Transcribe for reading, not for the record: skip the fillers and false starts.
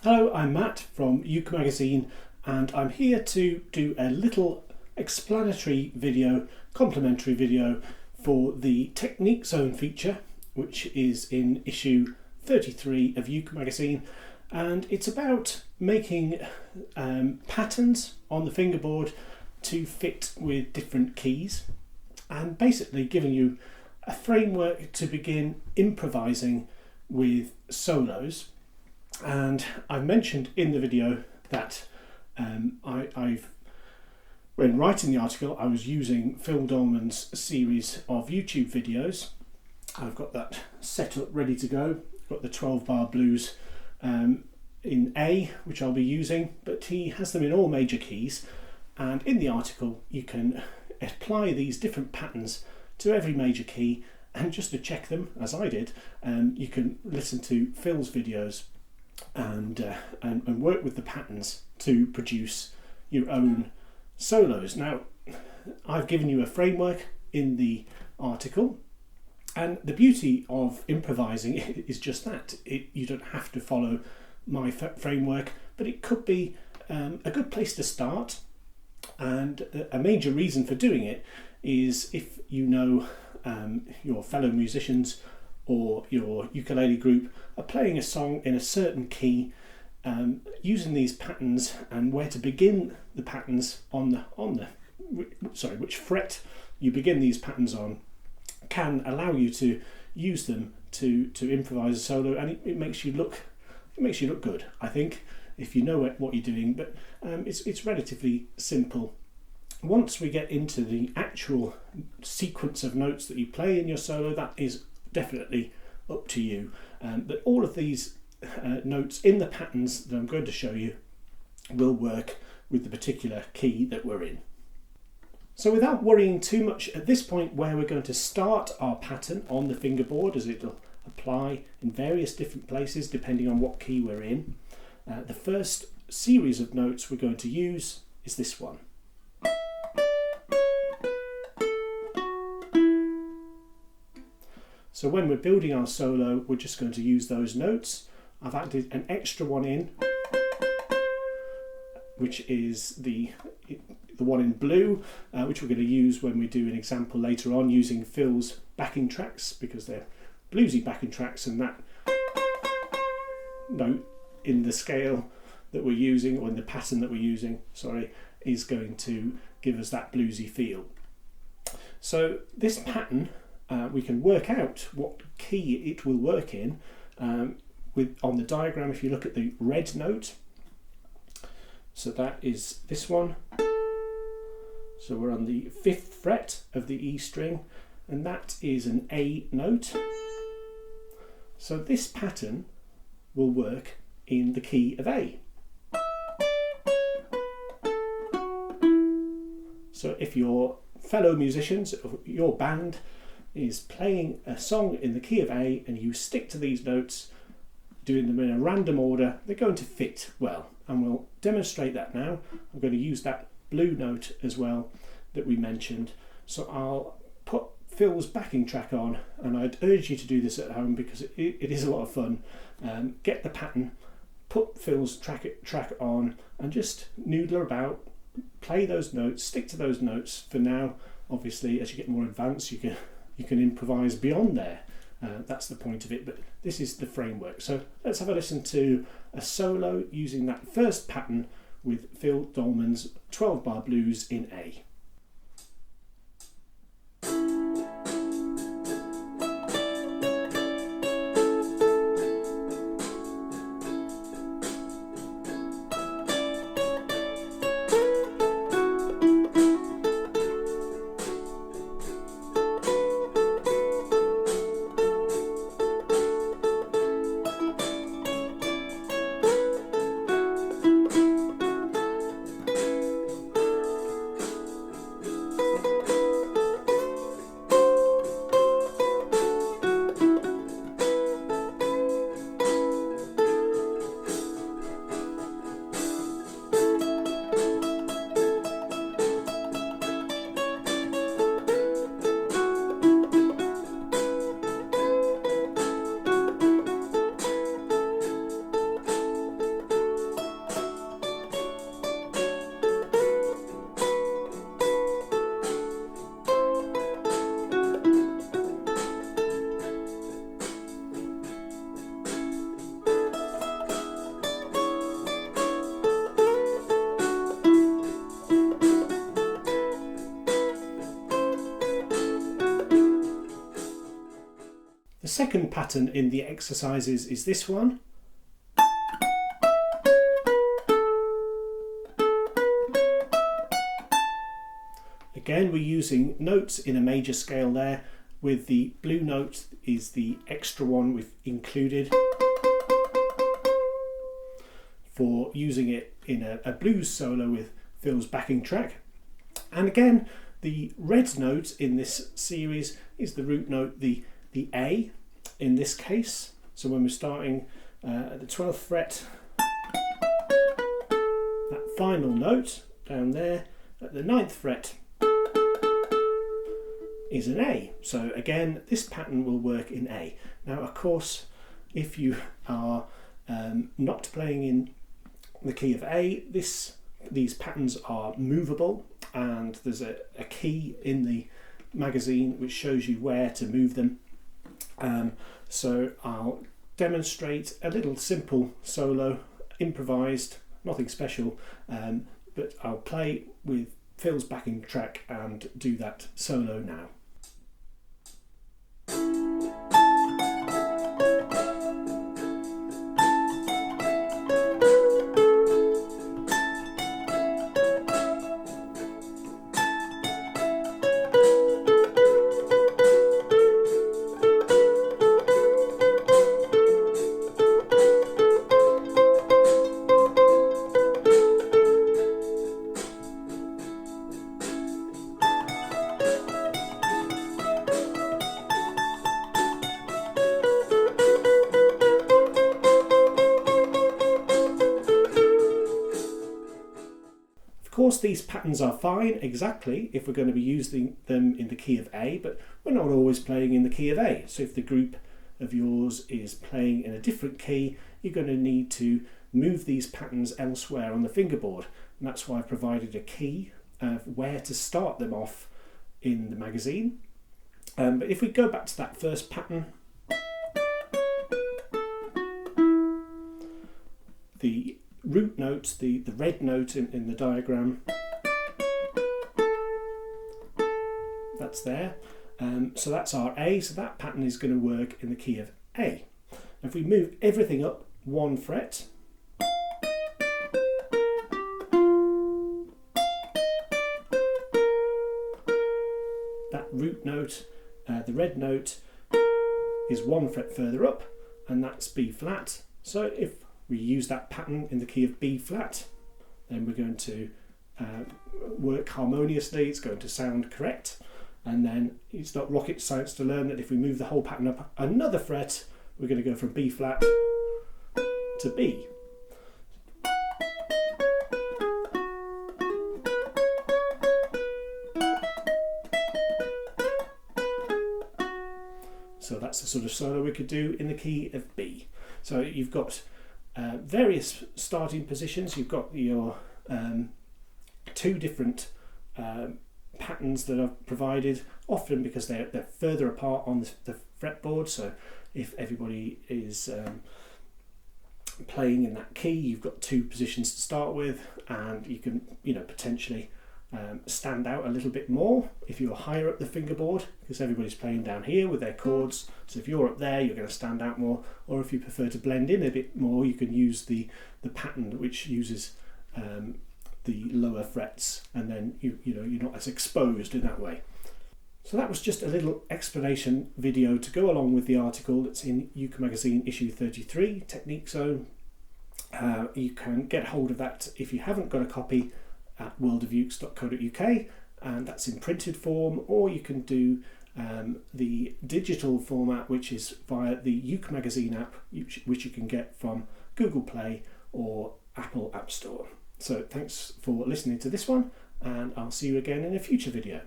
Hello, I'm Matt from UKE Magazine, and I'm here to do a little explanatory video, complimentary video for the Technique Zone feature, which is in issue 33 of UKE Magazine, and it's about making patterns on the fingerboard to fit with different keys, and basically giving you a framework to begin improvising with solos. And I've mentioned in the video that when writing the article, I was using Phil Dolman's series of YouTube videos. I've got that set up ready to go. I've got the 12-bar blues in A, which I'll be using, but he has them in all major keys. And in the article, you can apply these different patterns to every major key. And just to check them, as I did, you can listen to Phil's videos and work with the patterns to produce your own solos. Now, I've given you a framework in the article, and the beauty of improvising is just that. You don't have to follow my framework, but it could be a good place to start. And a major reason for doing it is if you know your fellow musicians or your ukulele group are playing a song in a certain key, using these patterns and where to begin the patterns which fret you begin these patterns on, can allow you to use them to improvise a solo, and it makes you look good, I think, if you know what you're doing. But it's relatively simple. Once we get into the actual sequence of notes that you play in your solo, that is definitely up to you. But all of these notes in the patterns that I'm going to show you will work with the particular key that we're in. So without worrying too much at this point where we're going to start our pattern on the fingerboard, as it'll apply in various different places depending on what key we're in, the first series of notes we're going to use is this one. So when we're building our solo, we're just going to use those notes. I've added an extra one in, which is the one in blue, which we're going to use when we do an example later on using Phil's backing tracks, because they're bluesy backing tracks, and that note in the scale that we're using, or in the pattern that we're using, is going to give us that bluesy feel. So this pattern, we can work out what key it will work in on the diagram. If you look at the red note, so that is this one. So we're on the 5th fret of the E string, and that is an A note. So this pattern will work in the key of A. So if your fellow musicians, your band, is playing a song in the key of A and you stick to these notes, doing them in a random order, they're going to fit well, and we'll demonstrate that now. I'm going to use that blue note as well that we mentioned. So I'll put Phil's backing track on, and I'd urge you to do this at home because it is a lot of fun. Get the pattern, put Phil's track on, and just noodle about, play those notes, stick to those notes for now. Obviously, as you get more advanced, you can improvise beyond there. That's the point of it, but this is the framework. So let's have a listen to a solo using that first pattern with Phil Dolman's 12-bar blues in A. second pattern in the exercises is this one. Again, we're using notes in a major scale there, with the blue note is the extra one we've included for using it in a blues solo with Phil's backing track. And again, the red note in this series is the root note, the A in this case. So when we're starting at the 12th fret, that final note down there at the 9th fret is an A. So again, this pattern will work in A. Now, of course, if you are not playing in the key of A, these patterns are movable, and there's a key in the magazine which shows you where to move them. So I'll demonstrate a little simple solo, improvised, nothing special, but I'll play with Phil's backing track and do that solo now. Of course, these patterns are fine exactly if we're going to be using them in the key of A, but we're not always playing in the key of A. So if the group of yours is playing in a different key, you're going to need to move these patterns elsewhere on the fingerboard. And that's why I've provided a key of where to start them off in the magazine. But if we go back to that first pattern, the root note, the red note in the diagram, that's there. So that's our A, so that pattern is going to work in the key of A. Now if we move everything up one fret, that root note, the red note, is one fret further up, and that's B flat. So if we use that pattern in the key of B flat, then we're going to work harmoniously, it's going to sound correct, and then it's not rocket science to learn that if we move the whole pattern up another fret, we're going to go from B flat to B. So that's the sort of solo we could do in the key of B. So you've got various starting positions. You've got your two different patterns that are provided, often because they're further apart on the fretboard. So if everybody is playing in that key, you've got two positions to start with, and you can potentially stand out a little bit more if you're higher up the fingerboard, because everybody's playing down here with their chords. So if you're up there, you're going to stand out more. Or if you prefer to blend in a bit more, you can use the pattern which uses the lower frets, and then you're not as exposed in that way. So that was just a little explanation video to go along with the article that's in UKE Magazine Issue 33, Technique Zone. You can get hold of that if you haven't got a copy at worldofukes.co.uk, and that's in printed form, or you can do the digital format, which is via the UKE Magazine app, which you can get from Google Play or Apple App Store. So thanks for listening to this one, and I'll see you again in a future video.